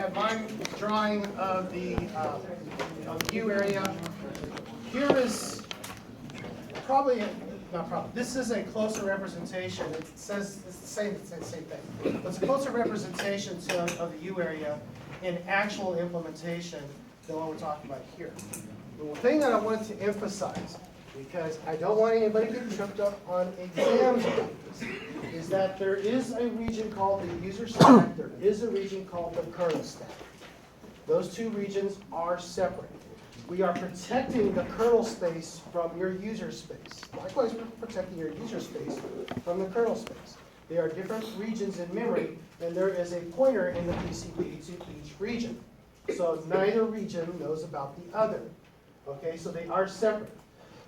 had my drawing of the U area. Here is this is a closer representation. It says it's the same thing. But it's a closer representation of the U area in actual implementation than what we're talking about here. The thing that I wanted to emphasize, because I don't want anybody to get tripped up on exams about this, is that there is a region called the user stack, there is a region called the kernel stack. Those two regions are separate. We are protecting the kernel space from your user space. Likewise, we're protecting your user space from the kernel space. They are different regions in memory, and there is a pointer in the PCB to each region. So neither region knows about the other. Okay, so they are separate.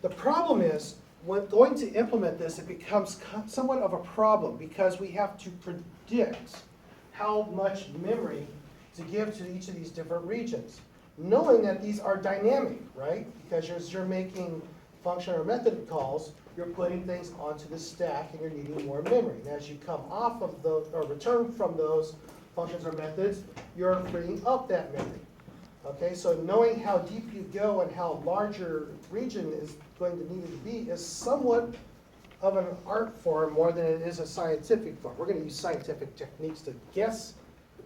The problem is, when going to implement this, it becomes somewhat of a problem because we have to predict how much memory to give to each of these different regions, knowing that these are dynamic, right? Because as you're making function or method calls, you're putting things onto the stack and you're needing more memory. And as you come off of those, or return from those functions or methods, you're freeing up that memory. Okay, so knowing how deep you go and how large your region is going to need to be is somewhat of an art form more than it is a scientific form. We're going to use scientific techniques to guess,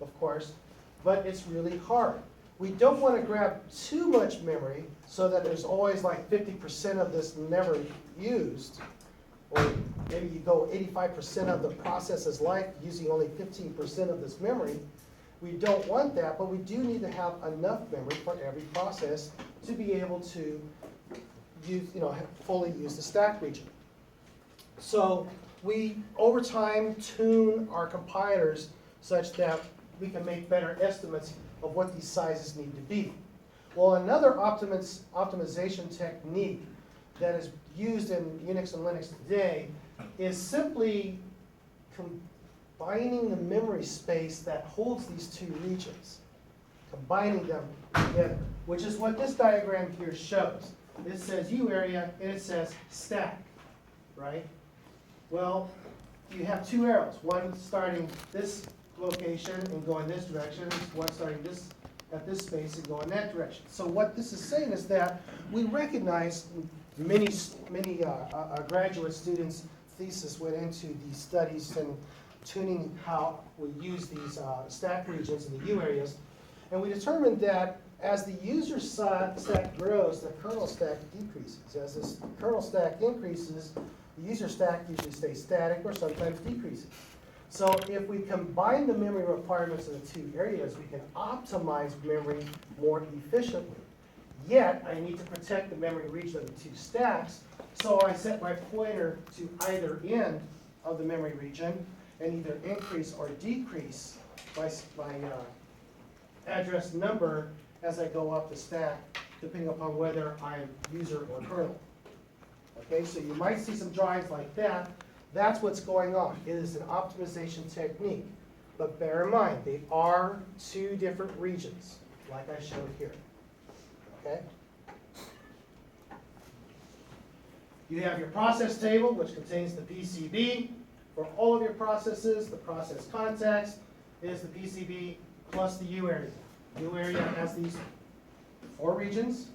of course, but it's really hard. We don't want to grab too much memory so that there's always like 50% of this never used, or maybe you go 85% of the process's life using only 15% of this memory. We don't want that, but we do need to have enough memory for every process to be able to use, fully use the stack region. So we, over time, tune our compilers such that we can make better estimates of what these sizes need to be. Well, another optimization technique that is used in Unix and Linux today is simply combining the memory space that holds these two regions, combining them together, which is what this diagram here shows. It says U area and it says stack, right? Well, you have two arrows, one starting this location and going this direction, one starting this at this space and going that direction. So what this is saying is that we recognize many graduate students' thesis went into these studies and tuning how we use these stack regions in the U areas, and we determined that as the user stack grows, the kernel stack decreases. As this kernel stack increases, the user stack usually stays static or sometimes decreases. So if we combine the memory requirements of the two areas, we can optimize memory more efficiently. Yet, I need to protect the memory region of the two stacks, so I set my pointer to either end of the memory region and either increase or decrease my address number as I go up the stack, depending upon whether I'm user or kernel. Okay, so you might see some drawings like that. That's what's going on. It is an optimization technique. But bear in mind, they are two different regions, like I showed here. Okay? You have your process table, which contains the PCB. For all of your processes, the process context is the PCB plus the U area. U area has these four regions,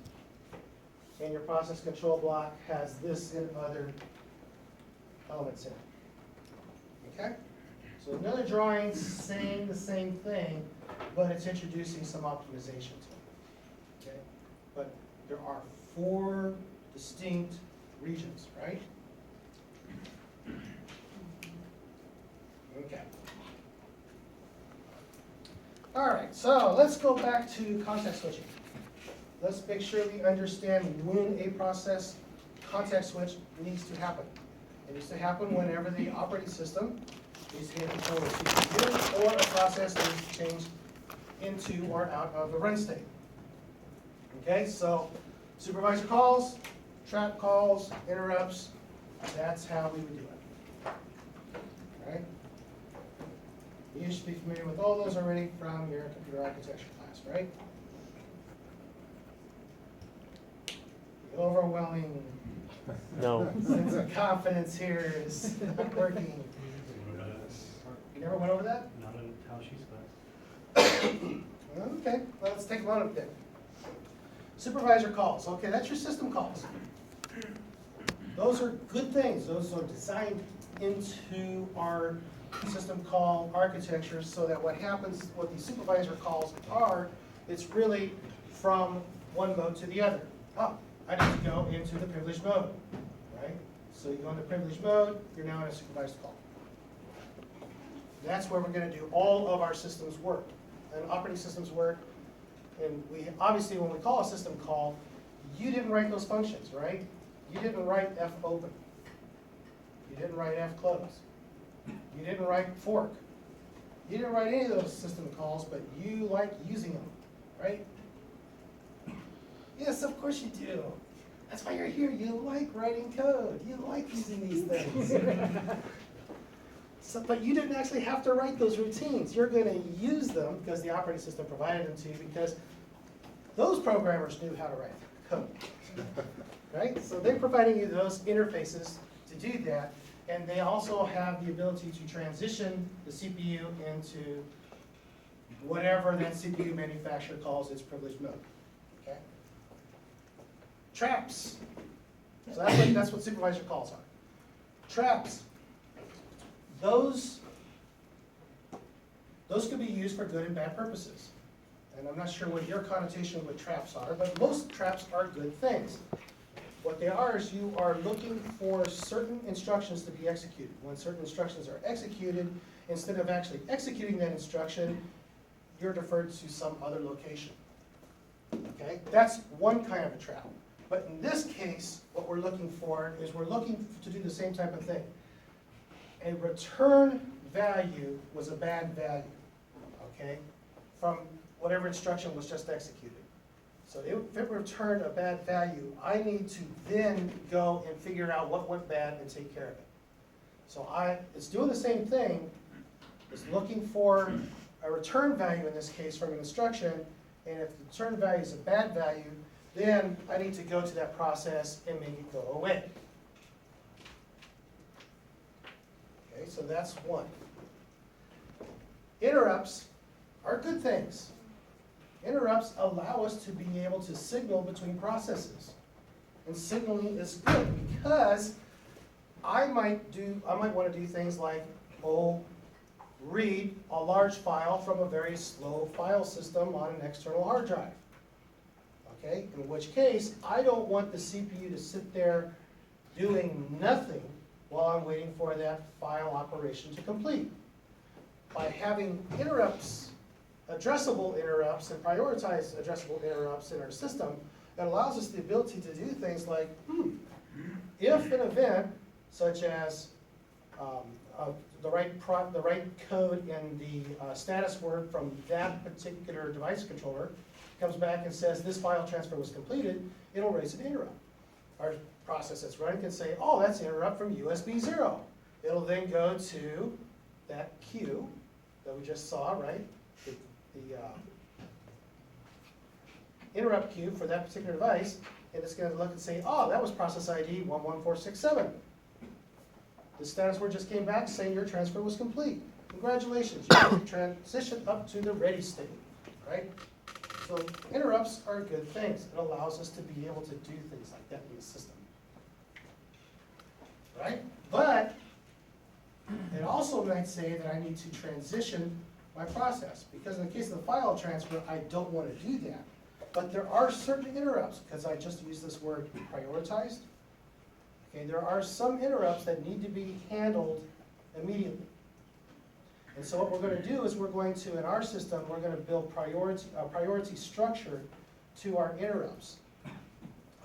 and your process control block has this and other elements in it. Okay? So another drawing saying the same thing, but it's introducing some optimization to it. Okay? But there are four distinct regions, right? Okay. All right, so let's go back to context switching. Let's make sure we understand when a process context switch needs to happen. It needs to happen whenever the operating system needs to get control of the CPU or a process needs to change into or out of the run state. Okay, so supervisor calls, trap calls, interrupts, that's how we would do it. All right? You should be familiar with all those already from your computer architecture class, right? The overwhelming sense of confidence here is not working. You never went over that? Not in how she's class. Okay, well, let's take one of them. Supervisor calls. Okay, that's your system calls. Those are good things. Those are designed into our system call architecture so that what happens, what these supervisor calls are, it's really from one mode to the other. Oh, I need to go into the privileged mode, right? So you go into privileged mode, you're now in a supervised call. That's where we're going to do all of our systems work, and operating systems work. And we obviously, when we call a system call, you didn't write those functions, right? You didn't write f open. You didn't write f close. You didn't write fork. You didn't write any of those system calls, but you like using them, right? Yes, of course you do. That's why you're here. You like writing code. You like using these things. So, but you didn't actually have to write those routines. You're going to use them because the operating system provided them to you, because those programmers knew how to write code. Right? So they're providing you those interfaces to do that, and they also have the ability to transition the CPU into whatever that CPU manufacturer calls its privileged mode. Okay? Traps. So that's what supervisor calls are. Traps. Those could be used for good and bad purposes. And I'm not sure what your connotation with traps are, but most traps are good things. What they are is you are looking for certain instructions to be executed. When certain instructions are executed, instead of actually executing that instruction, you're deferred to some other location. Okay? That's one kind of a trap. But in this case, what we're looking for is we're looking to do the same type of thing. A return value was a bad value, okay, from whatever instruction was just executed. So if it returned a bad value, I need to then go and figure out what went bad and take care of it. So it's doing the same thing. It's looking for a return value in this case from an instruction, and if the return value is a bad value, then I need to go to that process and make it go away. Okay, so that's one. Interrupts are good things. Interrupts allow us to be able to signal between processes. And signaling is good because I might want to do things like, read a large file from a very slow file system on an external hard drive. Okay, in which case, I don't want the CPU to sit there doing nothing while I'm waiting for that file operation to complete. By having interrupts, addressable interrupts, and prioritized addressable interrupts in our system, it allows us the ability to do things like, if an event, such as the right code in the status word from that particular device controller comes back and says this file transfer was completed, it'll raise an interrupt. Our process that's running can say, oh, that's an interrupt from USB 0. It'll then go to that queue that we just saw, right? The interrupt queue for that particular device, and it's going to look and say, oh, that was process ID 11467. The status word just came back saying your transfer was complete. Congratulations, you can transition up to the ready state, right? So interrupts are good things. It allows us to be able to do things like that in the system, right? But it also might say that I need to transition my process, because in the case of the file transfer, I don't want to do that. But there are certain interrupts, because I just used this word prioritized. Okay, there are some interrupts that need to be handled immediately. And so what we're going to do is we're going to, in our system, we're going to build a priority structure to our interrupts.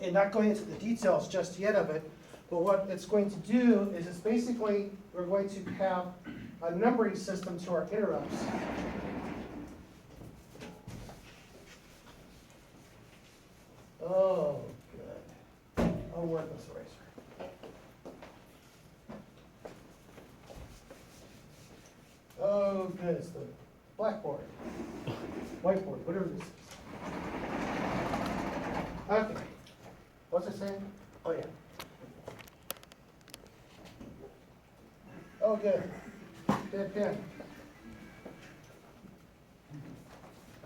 And not going into the details just yet of it, but what it's going to do is it's basically, we're going to have a numbering system to our interrupts. Oh, good. I'll work this eraser. Oh, good, it's the blackboard, whiteboard, whatever this is. Okay, what's it saying? Oh, yeah. Oh, good, dead pin.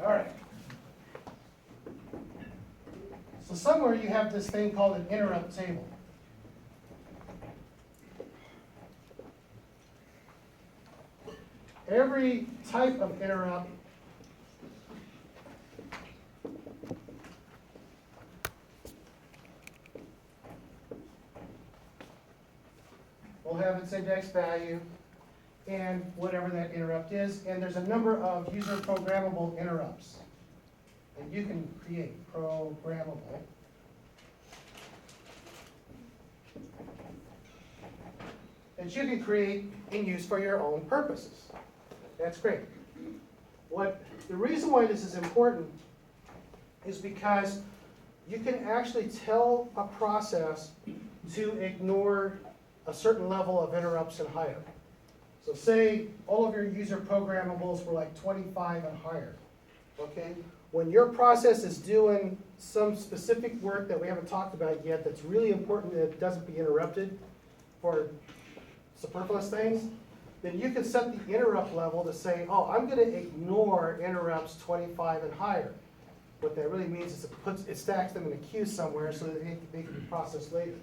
All right. So somewhere you have this thing called an interrupt table. Every type of interrupt will have its index value and whatever that interrupt is, and there's a number of user programmable interrupts that you can create, programmable. That you can create and use for your own purposes. That's great. The reason why this is important is because you can actually tell a process to ignore a certain level of interrupts and higher. So say all of your user programmables were like 25 and higher, okay? When your process is doing some specific work that we haven't talked about yet that's really important that it doesn't be interrupted for superfluous things, then you can set the interrupt level to say, oh, I'm going to ignore interrupts 25 and higher. What that really means is it stacks them in a queue somewhere so that they can be processed later.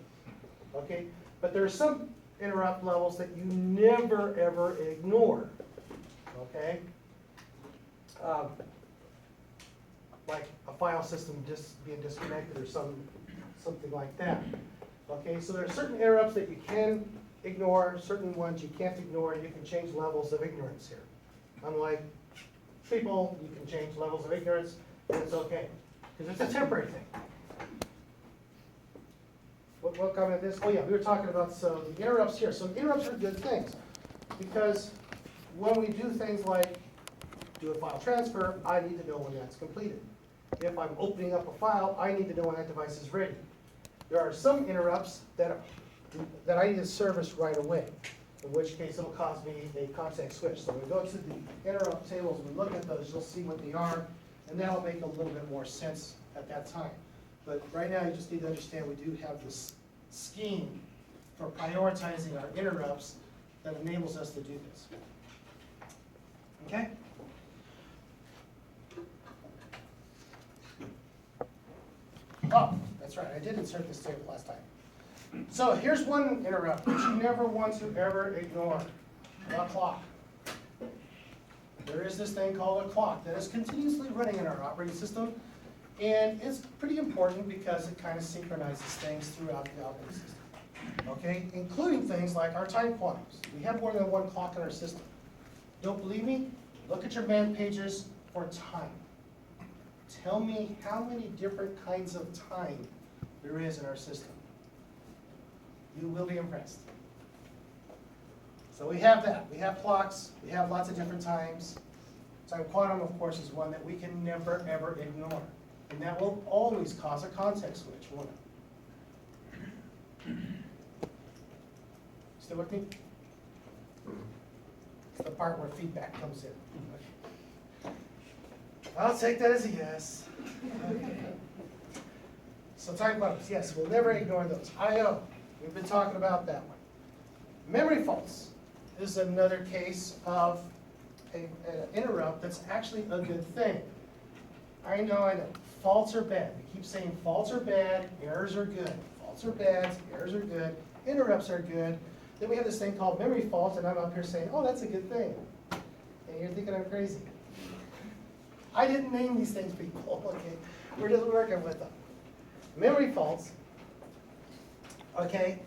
Okay? But there are some interrupt levels that you never ever ignore. Okay? Like a file system just being disconnected or something like that. Okay? So there are certain interrupts that you can ignore, certain ones you can't ignore, and you can change levels of ignorance here. Unlike people, you can change levels of ignorance, and it's okay. Because it's a temporary thing. What comment is this? Oh yeah, we were talking about the interrupts here. So interrupts are good things. Because when we do things like do a file transfer, I need to know when that's completed. If I'm opening up a file, I need to know when that device is ready. There are some interrupts that I need to service right away, in which case it'll cause me a context switch. So when we go to the interrupt tables and we look at those, you'll see what they are, and that'll make a little bit more sense at that time. But right now you just need to understand we do have this scheme for prioritizing our interrupts that enables us to do this. Okay? Oh, that's right, I did insert this table last time. So here's one interrupt that you never want to ever ignore, the clock. There is this thing called a clock that is continuously running in our operating system, and it's pretty important because it kind of synchronizes things throughout the operating system. Okay, including things like our time quantums. We have more than one clock in our system. Don't believe me? Look at your man pages for time. Tell me how many different kinds of time there is in our system. You will be impressed. So we have that. We have clocks. We have lots of different times. Time quantum, of course, is one that we can never, ever ignore. And that will always cause a context switch, won't it? Still with me? It's the part where feedback comes in. I'll take that as a yes. Okay. So time quantums, yes, we'll never ignore those. I/O. We've been talking about that one. Memory faults is another case of an interrupt that's actually a good thing. I know. Faults are bad. We keep saying faults are bad, errors are good. Faults are bad, errors are good, interrupts are good. Then we have this thing called memory fault, and I'm up here saying, oh, that's a good thing. And you're thinking I'm crazy. I didn't name these things, people. Okay, we're just working with them. Memory faults. Okay,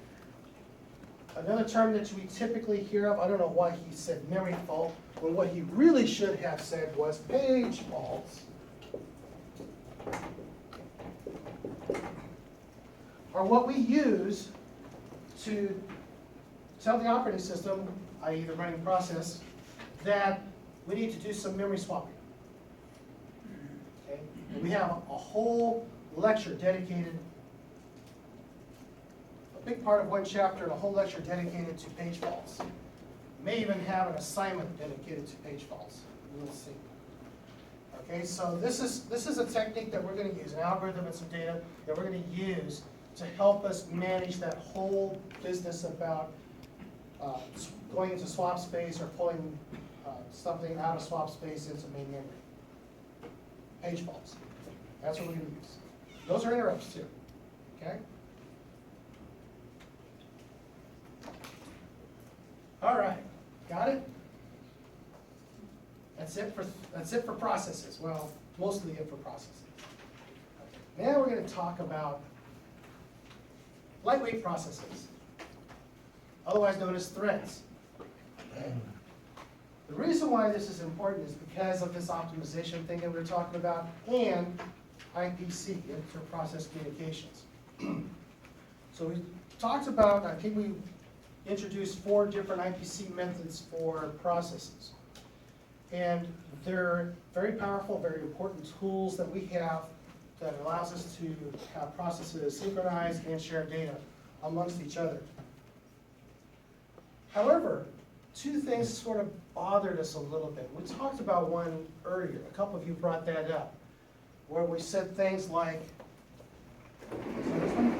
another term that we typically hear of, I don't know why he said memory fault, when what he really should have said was page faults, are what we use to tell the operating system, i.e. the running process, that we need to do some memory swapping. Okay? And we have a whole lecture dedicated, a big part of one chapter and a whole lecture dedicated to page faults. May even have an assignment dedicated to page faults. We'll see. Okay, so this is a technique that we're going to use, an algorithm and some data that we're going to use to help us manage that whole business about going into swap space or pulling something out of swap space into main memory. Page faults. That's what we're going to use. Those are interrupts too, okay? All right, got it? That's it for processes. Well, mostly it for processes. Okay. Now we're going to talk about lightweight processes, otherwise known as threads. Okay. The reason why this is important is because of this optimization thing that we were talking about and IPC, inter-process communications. So we talked about, I think we introduced 4 different IPC methods for processes. And they're very powerful, very important tools that we have that allows us to have processes synchronize and share data amongst each other. However, 2 things sort of bothered us a little bit. We talked about one earlier, a couple of you brought that up, where we said things like, is that this one?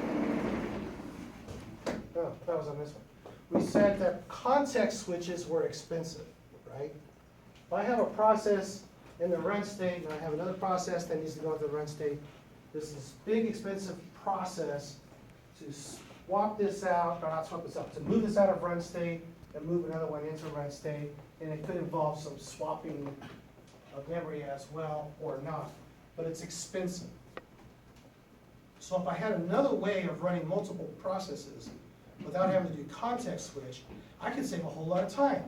No, that was on this one. We said that context switches were expensive, right? If I have a process in the run state and I have another process that needs to go into the run state, this is big expensive process to swap this out, or not swap this out, to move this out of run state and move another one into run state, and it could involve some swapping of memory as well or not, but it's expensive. So if I had another way of running multiple processes without having to do context switch, I could save a whole lot of time.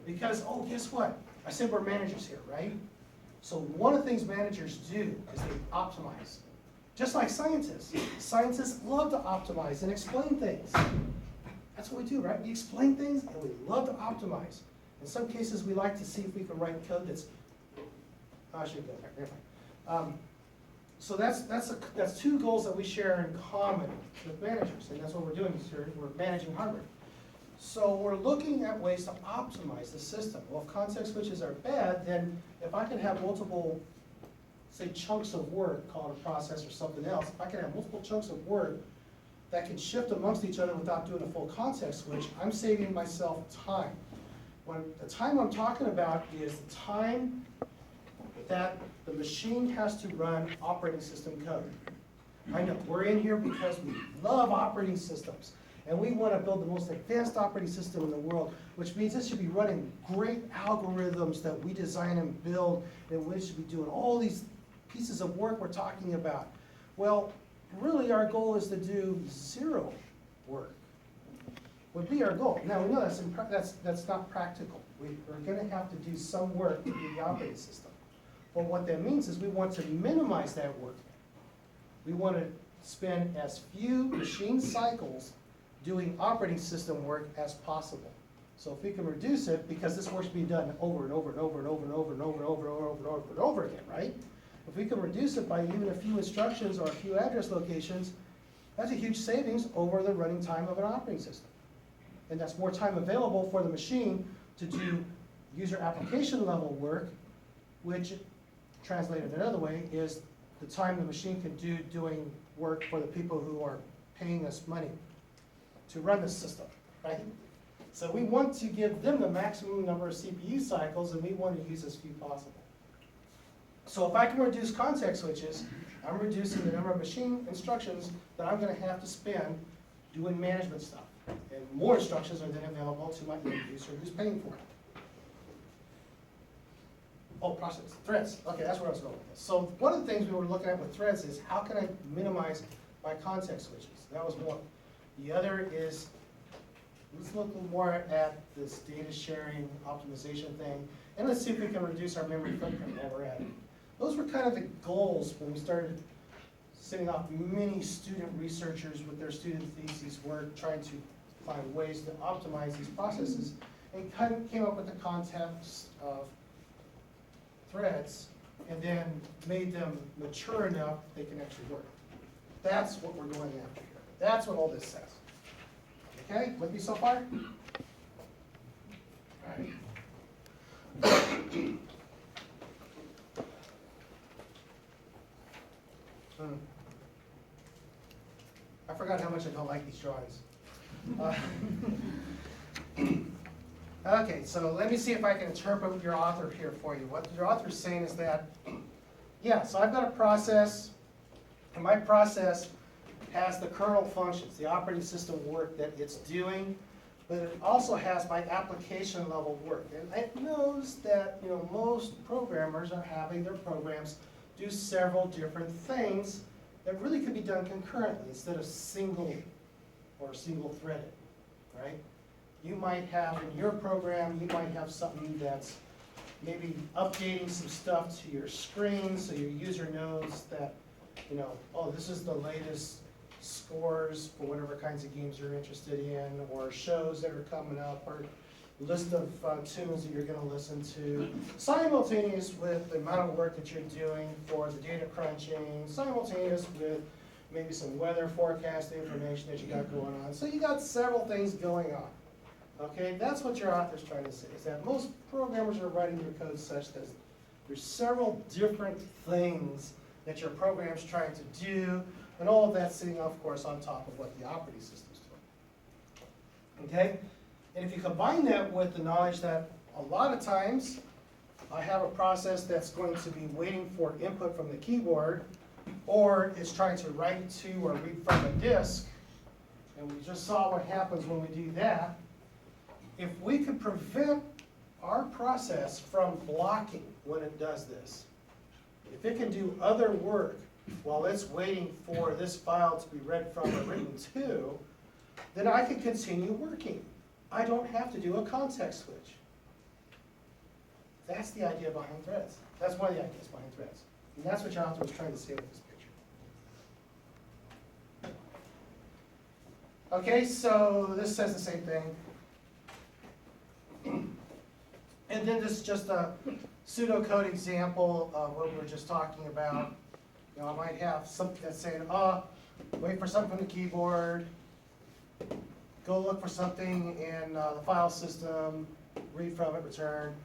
Because, oh, guess what? I said we're managers here, right? So one of the things managers do is they optimize. Just like scientists. Scientists love to optimize and explain things. That's what we do, right? We explain things and we love to optimize. In some cases, we like to see if we can write code that's, I shouldn't go there, never mind. So that's 2 goals that we share in common with managers, and that's what we're doing here. We're managing hardware. So we're looking at ways to optimize the system. Well, if context switches are bad, then if I can have multiple, say, chunks of work, call it a process or something else, if I can have multiple chunks of work that can shift amongst each other without doing a full context switch, I'm saving myself time. When the time I'm talking about is the time that the machine has to run operating system code. I know, we're in here because we love operating systems. And we want to build the most advanced operating system in the world, which means it should be running great algorithms that we design and build, and we should be doing all these pieces of work we're talking about. Well, really our goal is to do 0 work, would be our goal. Now we know that's not practical. We're going to have to do some work to do the operating system. But what that means is we want to minimize that work. We want to spend as few machine cycles doing operating system work as possible. So if we can reduce it, because this work's being done over and over and over and over and over and over and over and over and over and over again, right? If we can reduce it by even a few instructions or a few address locations, that's a huge savings over the running time of an operating system. And that's more time available for the machine to do user application level work, which, translated another way, is the time the machine can do doing work for the people who are paying us money to run the system, right? So we want to give them the maximum number of CPU cycles, and we want to use as few possible. So if I can reduce context switches, I'm reducing the number of machine instructions that I'm going to have to spend doing management stuff. And more instructions are then available to my end user who's paying for it. Oh, process, threads. Okay, that's where I was going with this. So one of the things we were looking at with threads is how can I minimize my context switches? That was one. The other is, let's look a little more at this data sharing optimization thing, and let's see if we can reduce our memory footprint while we're at it. Those were kind of the goals when we started sitting off many student researchers with their student theses work, trying to find ways to optimize these processes, and kind of came up with the concepts of threads, and then made them mature enough they can actually work. That's what we're going after here. That's what all this says. Okay, with me so far? All right. I forgot how much I don't like these drawings. Okay, so let me see if I can interpret your author here for you. What your author is saying is that, yeah, so I've got a process And my process has the kernel functions, the operating system work that it's doing, but it also has my application level work. And it knows that, you know, most programmers are having their programs do several different things that really could be done concurrently instead of single threaded, right? You might have in your program, you might have something that's maybe updating some stuff to your screen so your user knows that, you know, oh, this is the latest scores for whatever kinds of games you're interested in, or shows that are coming up, or list of tunes that you're going to listen to, simultaneous with the amount of work that you're doing for the data crunching, simultaneous with maybe some weather forecast information that you got going on. So you got several things going on. Okay, that's what your author's trying to say, is that most programmers are writing their code such that there's several different things that your program's trying to do, and all of that sitting, of course, on top of what the operating system's doing. Okay? And if you combine that with the knowledge that a lot of times I have a process that's going to be waiting for input from the keyboard, or is trying to write to or read from a disk, and we just saw what happens when we do that. If we could prevent our process from blocking when it does this, if it can do other work while it's waiting for this file to be read from or written to, then I can continue working. I don't have to do a context switch. That's the idea behind threads. That's one of the ideas behind threads. And that's what your author was trying to say with this picture. Okay, so this says the same thing. And then this is just a pseudocode example of what we were just talking about. You know, I might have something that's saying, wait for something from the keyboard, go look for something in the file system, read from it, return,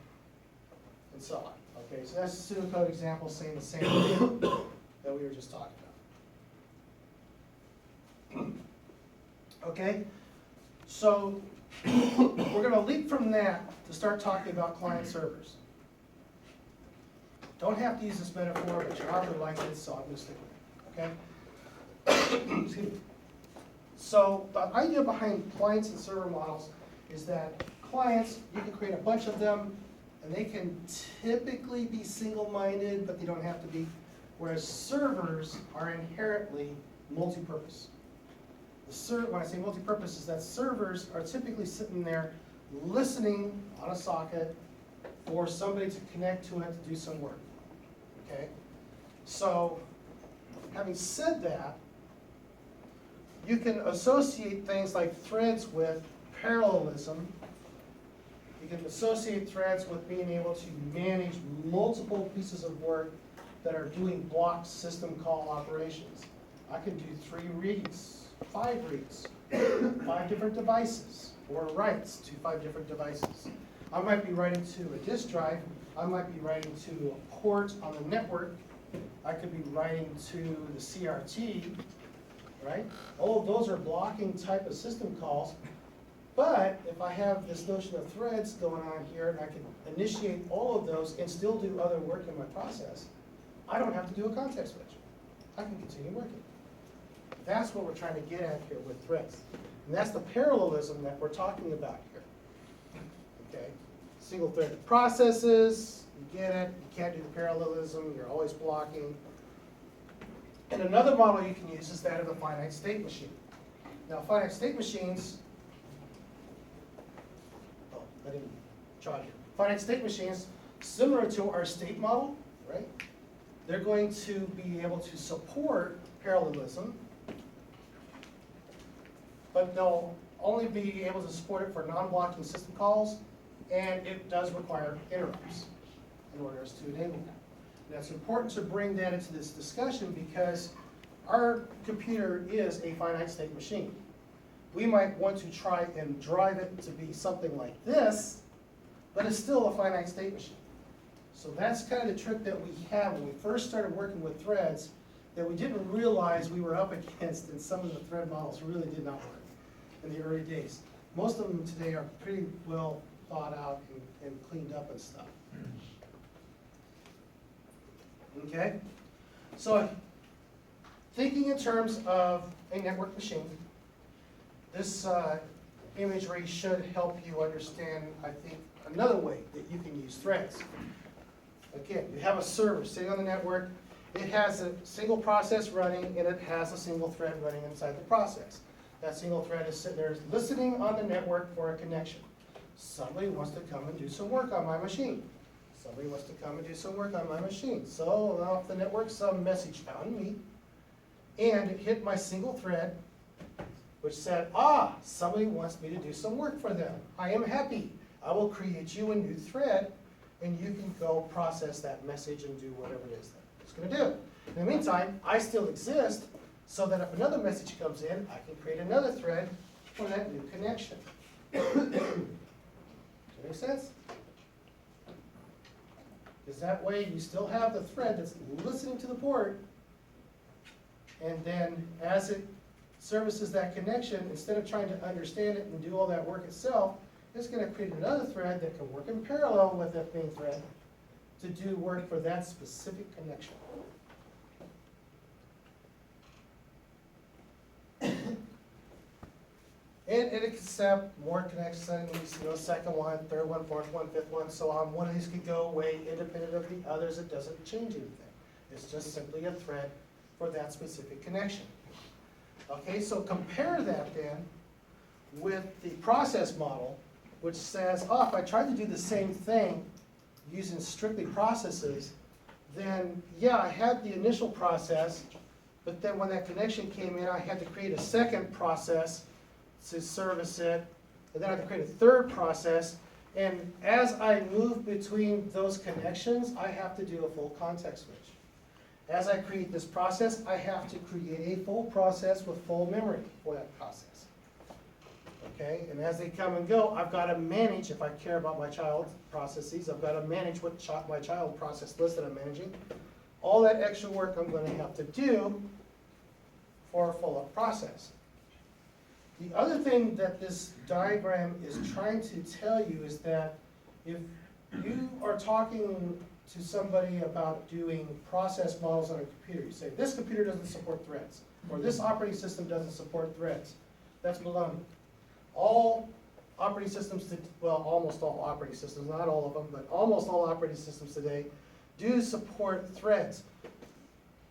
and so on. Okay, so that's a pseudocode example saying the same thing that we were just talking about. Okay, so we're going to leap from that to start talking about client servers. Don't have to use this metaphor, but your author liked it, so I'm going to stick with it, okay? Excuse me. So the idea behind clients and server models is that clients, you can create a bunch of them, and they can typically be single-minded, but they don't have to be, whereas servers are inherently multi-purpose. When I say multi-purpose, is that servers are typically sitting there listening on a socket for somebody to connect to it to do some work. Okay? So, having said that, you can associate things like threads with parallelism. You can associate threads with being able to manage multiple pieces of work that are doing block system call operations. I can do 3 reads, 5 reads, 5 different devices, or writes to 5 different devices. I might be writing to a disk drive. I might be writing to a port on the network. I could be writing to the CRT, right? All of those are blocking type of system calls. But if I have this notion of threads going on here, and I can initiate all of those and still do other work in my process, I don't have to do a context switch. I can continue working. That's what we're trying to get at here with threads. And that's the parallelism that we're talking about here. Okay? Single-threaded processes, you get it, you can't do the parallelism, you're always blocking. And another model you can use is that of a finite state machine. Now, finite state machines, I didn't jog here. Finite state machines, similar to our state model, right? They're going to be able to support parallelism, but they'll only be able to support it for non-blocking system calls, and it does require interrupts in order to enable that. And it's important to bring that into this discussion because our computer is a finite state machine. We might want to try and drive it to be something like this, but it's still a finite state machine. So that's kind of the trick that we have when we first started working with threads that we didn't realize we were up against, and some of the thread models really did not work in the early days. Most of them today are pretty well thought out and cleaned up and stuff. Okay? So thinking in terms of a network machine, this imagery should help you understand, I think, another way that you can use threads. Again, you have a server sitting on the network. It has a single process running, and it has a single thread running inside the process. That single thread is sitting there listening on the network for a connection. Somebody wants to come and do some work on my machine. Somebody wants to come and do some work on my machine. So off the network, some message found me, and it hit my single thread, which said, somebody wants me to do some work for them. I am happy. I will create you a new thread, and you can go process that message and do whatever it is that it's going to do. In the meantime, I still exist, so that if another message comes in, I can create another thread for that new connection. Does that make sense? Because that way you still have the thread that's listening to the port, and then as it services that connection, instead of trying to understand it and do all that work itself, it's going to create another thread that can work in parallel with that main thread to do work for that specific connection. And it accepts more connections, second one, third one, fourth one, fifth one, so on. One of these could go away independent of the others. It doesn't change anything. It's just simply a thread for that specific connection. Okay, so compare that then with the process model, which says, if I tried to do the same thing using strictly processes, then yeah, I had the initial process, but then when that connection came in, I had to create a second process to service it, and then I had to create a third process, and as I move between those connections, I have to do a full context switch. As I create this process, I have to create a full process with full memory for that process. Okay, and as they come and go, I've got to manage, if I care about my child's processes, I've got to manage what my child process list that I'm managing. All that extra work I'm going to have to do for a full-up process. The other thing that this diagram is trying to tell you is that if you are talking to somebody about doing process models on a computer, you say, this computer doesn't support threads, or this operating system doesn't support threads. That's baloney. All operating systems, almost all operating systems, not all of them, but almost all operating systems today do support threads.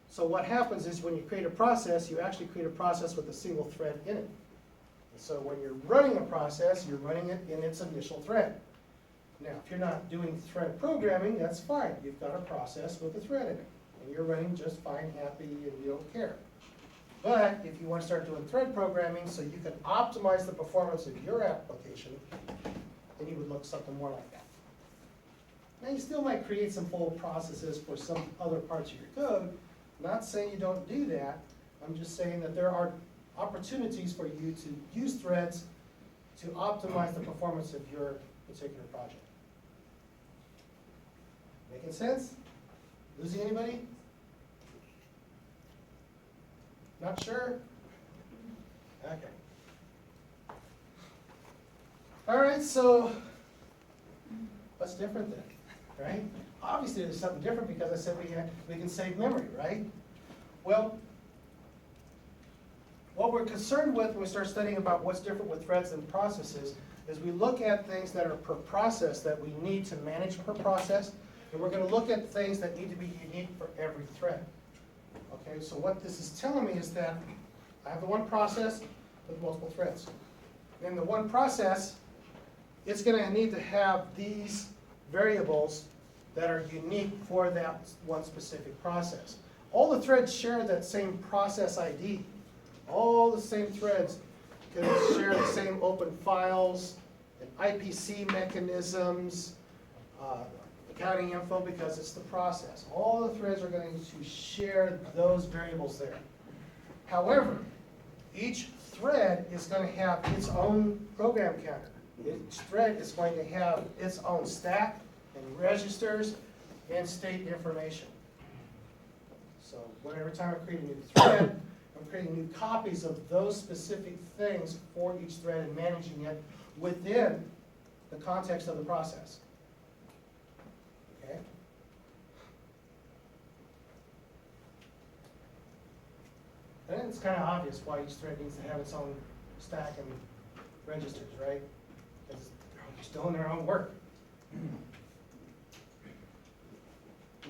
So what happens is when you create a process, you actually create a process with a single thread in it. So when you're running a process, you're running it in its initial thread. Now, if you're not doing thread programming, that's fine. You've got a process with a thread in it. And you're running just fine, happy, and you don't care. But if you want to start doing thread programming so you can optimize the performance of your application, then you would look something more like that. Now, you still might create some full processes for some other parts of your code. I'm not saying you don't do that. I'm just saying that there are opportunities for you to use threads to optimize the performance of your particular project. Making sense? Losing anybody? Not sure? Okay. All right, so what's different then, right? Obviously there's something different because I said we can save memory, right? Well, what we're concerned with when we start studying about what's different with threads and processes is we look at things that are per process that we need to manage per process, and we're going to look at things that need to be unique for every thread. Okay, so what this is telling me is that I have the one process with multiple threads. In the one process, it's going to need to have these variables that are unique for that one specific process. All the threads share that same process ID. All the same threads can share the same open files and IPC mechanisms, accounting info, because it's the process. All the threads are going to share those variables there. However, each thread is going to have its own program counter. Each thread is going to have its own stack and registers and state information. So every time I create a new thread, I'm creating new copies of those specific things for each thread and managing it within the context of the process. Okay? And it's kind of obvious why each thread needs to have its own stack and registers, right? Because they're just doing their own work.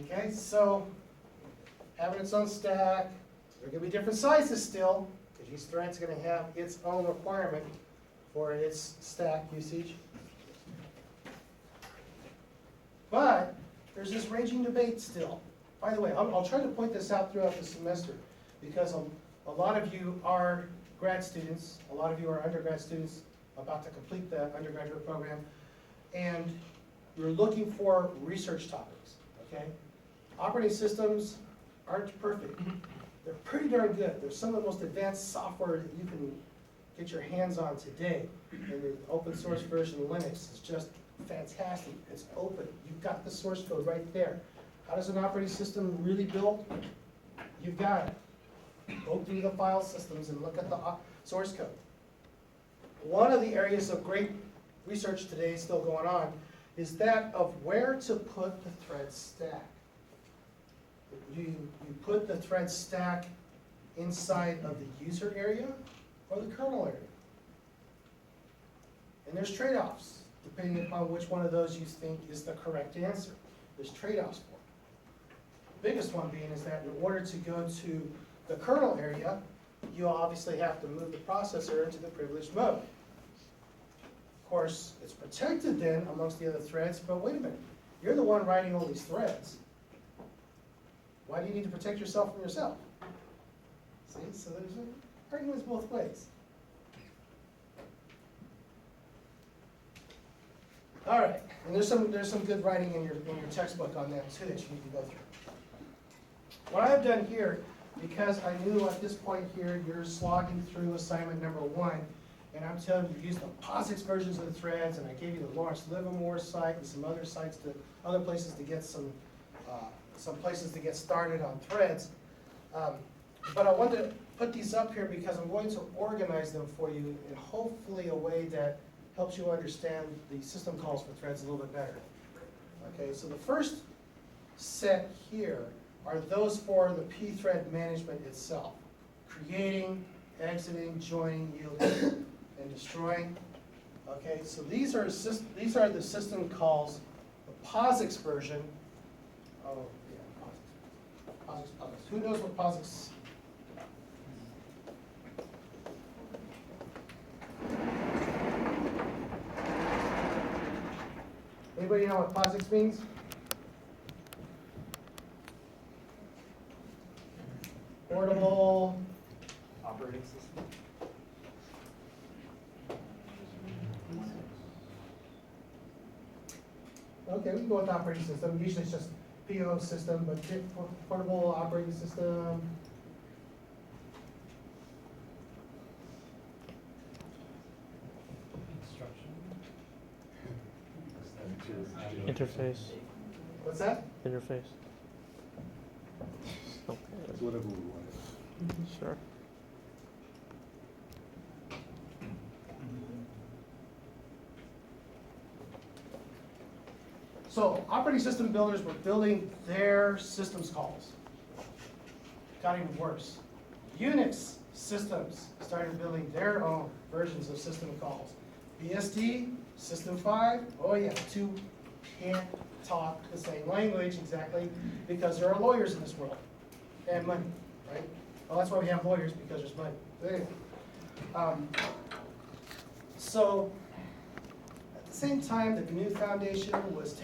Okay, so having its own stack, there are going to be different sizes still, because each thread's going to have its own requirement for its stack usage. But there's this raging debate still. By the way, I'll try to point this out throughout the semester, because a lot of you are grad students, a lot of you are undergrad students about to complete the undergraduate program, and you're looking for research topics, okay? Operating systems aren't perfect. They're pretty darn good. They're some of the most advanced software that you can get your hands on today. And the open source version of Linux is just fantastic. It's open. You've got the source code right there. How does an operating system really build? You've got it. Go through the file systems and look at the source code. One of the areas of great research today still going on is that of where to put the thread stack. You put the thread stack inside of the user area or the kernel area. And there's trade-offs, depending upon which one of those you think is the correct answer. There's trade-offs for it. The biggest one being is that in order to go to the kernel area, you obviously have to move the processor into the privileged mode. Of course, it's protected then amongst the other threads, but wait a minute. You're the one writing all these threads. Why do you need to protect yourself from yourself? See, so there's arguments both ways. All right, and there's some good writing in your textbook on that too that you need to go through. What I've done here, because I knew at this point here you're slogging through assignment number 1, and I'm telling you to use the POSIX versions of the threads, and I gave you the Lawrence Livermore site and some other sites other places to get some places to get started on threads. But I wanted to put these up here because I'm going to organize them for you in hopefully a way that helps you understand the system calls for threads a little bit better. Okay, so the first set here are those for the pthread management itself. Creating, exiting, joining, yielding, and destroying. Okay, so these are the system calls, the POSIX version. Oh, yeah, POSIX. Who knows what POSIX? Anybody know what POSIX means? Portable operating system. Okay, we can go with operating system. Usually it's just PO system, but portable operating system. Interface. What's that? Interface. Okay. That's whatever we want. Sure. So operating system builders were building their systems calls. Got even worse. Unix systems started building their own versions of system calls. BSD, System 5, oh yeah, two can't talk the same language exactly because there are lawyers in this world and money, right? Well, that's why we have lawyers, because there's money. But anyway, so at the same time, the GNU Foundation was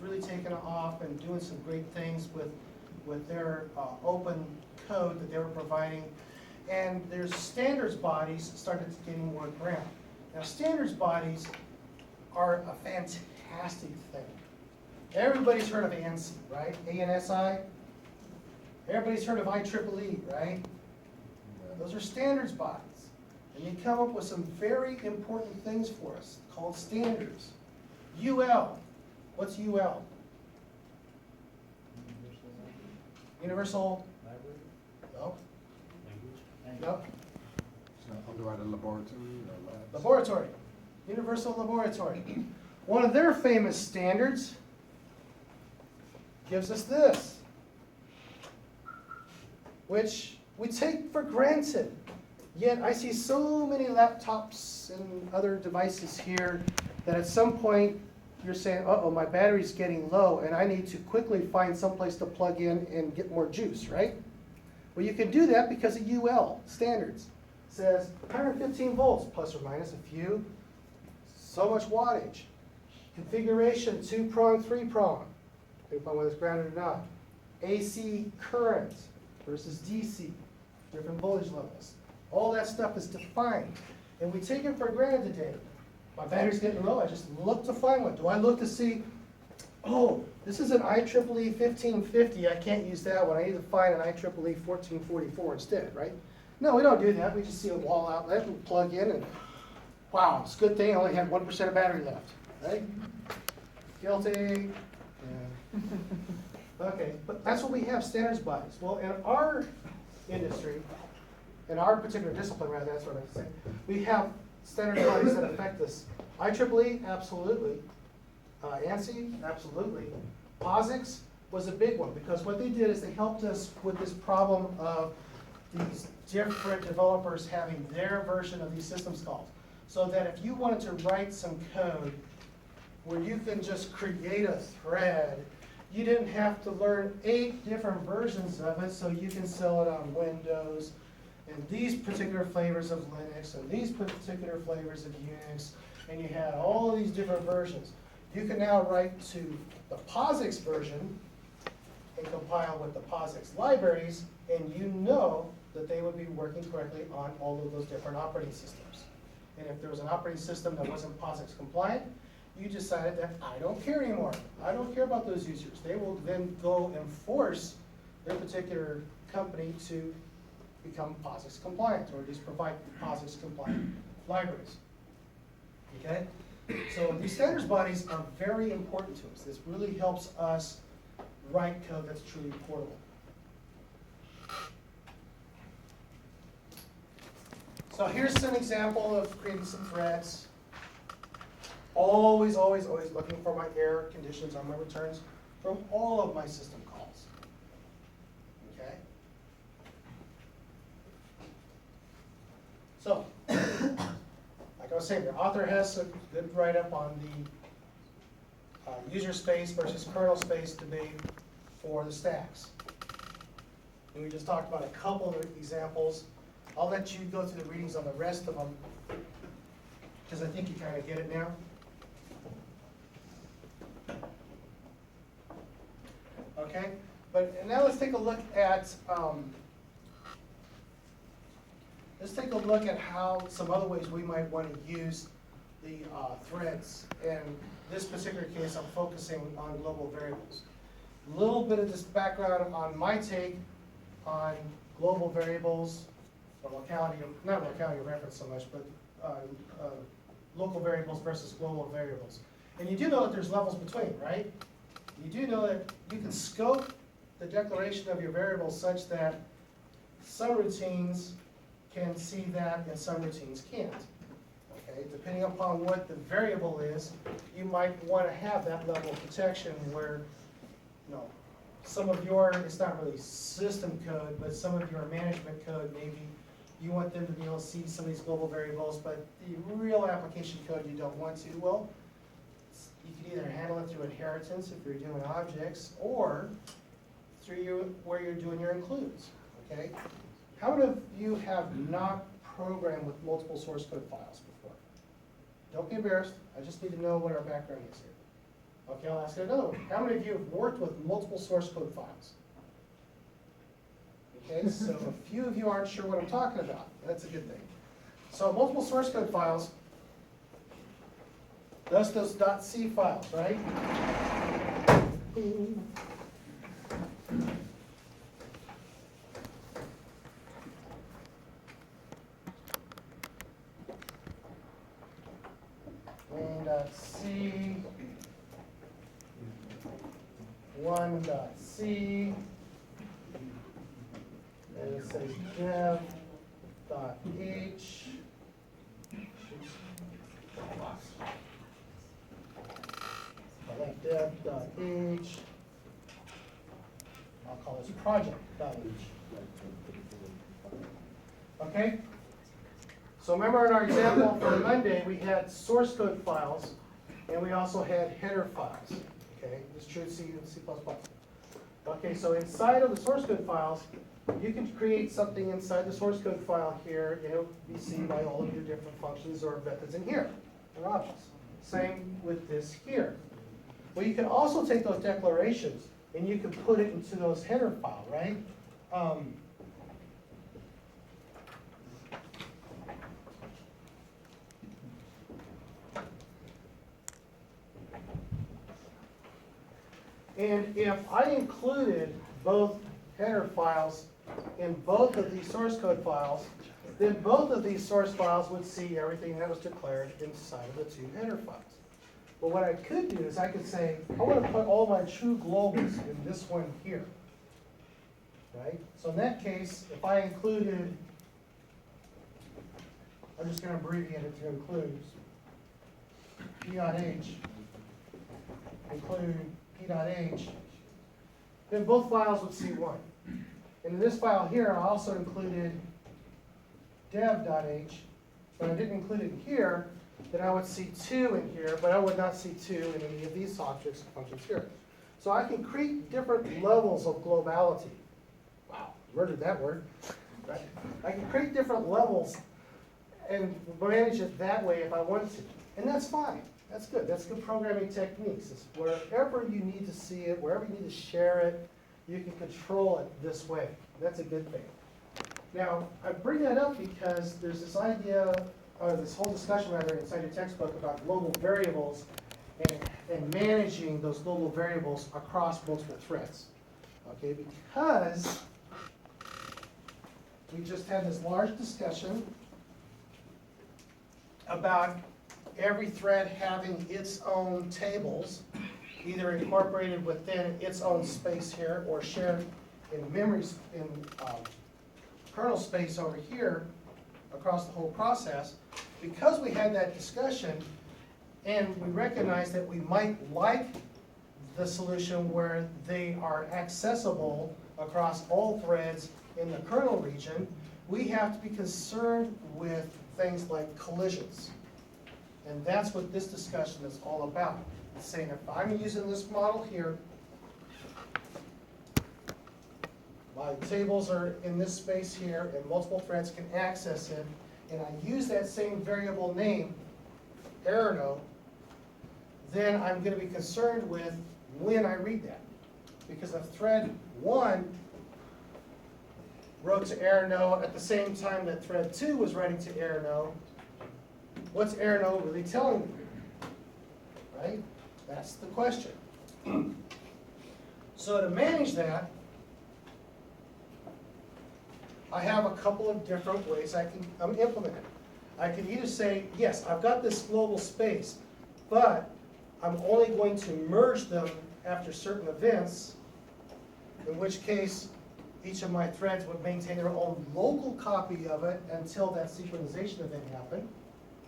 really taking off and doing some great things with their open code that they were providing, and their standards bodies started getting more ground. Now, standards bodies are a fantastic thing. Everybody's heard of ANSI, right? ANSI. Everybody's heard of IEEE, right? Those are standards bodies. And they come up with some very important things for us called standards. UL. What's UL? Universal Library? No. Language? No. It's not underwriter laboratory or labs. Laboratory. Universal Laboratory. One of their famous standards gives us this, which we take for granted. Yet I see so many laptops and other devices here that at some point you're saying, uh-oh, my battery's getting low and I need to quickly find someplace to plug in and get more juice, right? Well, you can do that because of UL standards. It says 115 volts, plus or minus a few, so much wattage. Configuration, 2-prong, 3-prong, depending on whether it's grounded or not. AC current versus DC, different voltage levels. All that stuff is defined, and we take it for granted today. My battery's getting low, I just look to find one. Do I look to see, oh, this is an IEEE 1550, I can't use that one, I need to find an IEEE 1444 instead, right? No, we don't do that, we just see a wall outlet and plug in and, wow, it's a good thing I only had 1% of battery left, right? Guilty. Yeah. Okay, but that's what we have, standards bodies. Well, in our industry, in our particular discipline, rather, that's what I say, we have standard bodies that affect us. IEEE, absolutely. ANSI, absolutely. POSIX was a big one, because what they did is they helped us with this problem of these different developers having their version of these systems calls. So that if you wanted to write some code where you can just create a thread, you didn't have to learn 8 different versions of it, so you can sell it on Windows, and these particular flavors of Linux, and these particular flavors of Unix, and you had all these different versions. You can now write to the POSIX version and compile with the POSIX libraries, and you know that they would be working correctly on all of those different operating systems. And if there was an operating system that wasn't POSIX compliant, you decided that I don't care anymore. I don't care about those users. They will then go and force their particular company to become POSIX compliant, or at least provide POSIX compliant libraries. Okay? So these standards bodies are very important to us. This really helps us write code that's truly portable. So here's an example of creating some threads. Always, always, always looking for my error conditions on my returns from all of my system calls. Okay? So, like I was saying, the author has a good write-up on the user space versus kernel space debate for the stacks. And we just talked about a couple of examples. I'll let you go through the readings on the rest of them, because I think you kind of get it now. Okay, but now let's take a look at how some other ways we might want to use the threads. In this particular case, I'm focusing on global variables. A little bit of this background on my take on global variables, or locality, not locality reference so much, but local variables versus global variables. And you do know that there's levels between, right? You do know that you can scope the declaration of your variables such that some routines can see that and some routines can't. Okay, depending upon what the variable is, you might want to have that level of protection where, you know, some of your, it's not really system code, but some of your management code maybe, you want them to be able to see some of these global variables, but the real application code you don't want to. Well, you can either handle it through inheritance if you're doing objects, or through where you're doing your includes, okay? How many of you have not programmed with multiple source code files before? Don't be embarrassed, I just need to know what our background is here. Okay, I'll ask it another one. How many of you have worked with multiple source code files? Okay, so a few of you aren't sure what I'm talking about. That's a good thing. So multiple source code files, that's those .c files, right? Main.c, 1.c, and it says dev.h. I like dev.h. I'll call this project.h. Okay? So remember in our example for Monday, we had source code files, and we also had header files. Okay, this is true in C and C++. Okay, so inside of the source code files, you can create something inside the source code file here, and it'll be seen by all of your different functions or methods in here, or objects. Same with this here. Well, you can also take those declarations, and you can put it into those header file, right? And if I included both header files in both of these source code files, then both of these source files would see everything that was declared inside of the two header files. But what I could do is I could say, I want to put all my true globals in this one here. Right? So in that case, if I included, I'm just going to abbreviate it to include p.h, include p.h, then both files would see one. And in this file here, I also included dev.h, but I didn't include it in here, then I would see 2 in here, but I would not see 2 in any of these objects and functions here. So I can create different levels of globality. Wow, murdered that word. Right? I can create different levels and manage it that way if I wanted to. And that's fine. That's good. That's good programming techniques. It's wherever you need to see it, wherever you need to share it, you can control it this way. That's a good thing. Now, I bring that up because there's this idea, or this whole discussion rather, inside your textbook about global variables and managing those global variables across multiple threads. Okay, because we just had this large discussion about every thread having its own tables, either incorporated within its own space here or shared in memory, in kernel space over here across the whole process. Because we had that discussion and we recognized that we might like the solution where they are accessible across all threads in the kernel region, we have to be concerned with things like collisions. And that's what this discussion is all about. It's saying if I'm using this model here, my tables are in this space here and multiple threads can access it, and I use that same variable name, error node, then I'm going to be concerned with when I read that. Because if thread 1 wrote to error node at the same time that thread 2 was writing to error node, what's error node really telling me? Right? That's the question. So to manage that, I have a couple of different ways I can implement it. I can either say, yes, I've got this global space, but I'm only going to merge them after certain events, in which case each of my threads would maintain their own local copy of it until that synchronization event happened.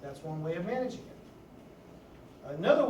That's one way of managing it. Another way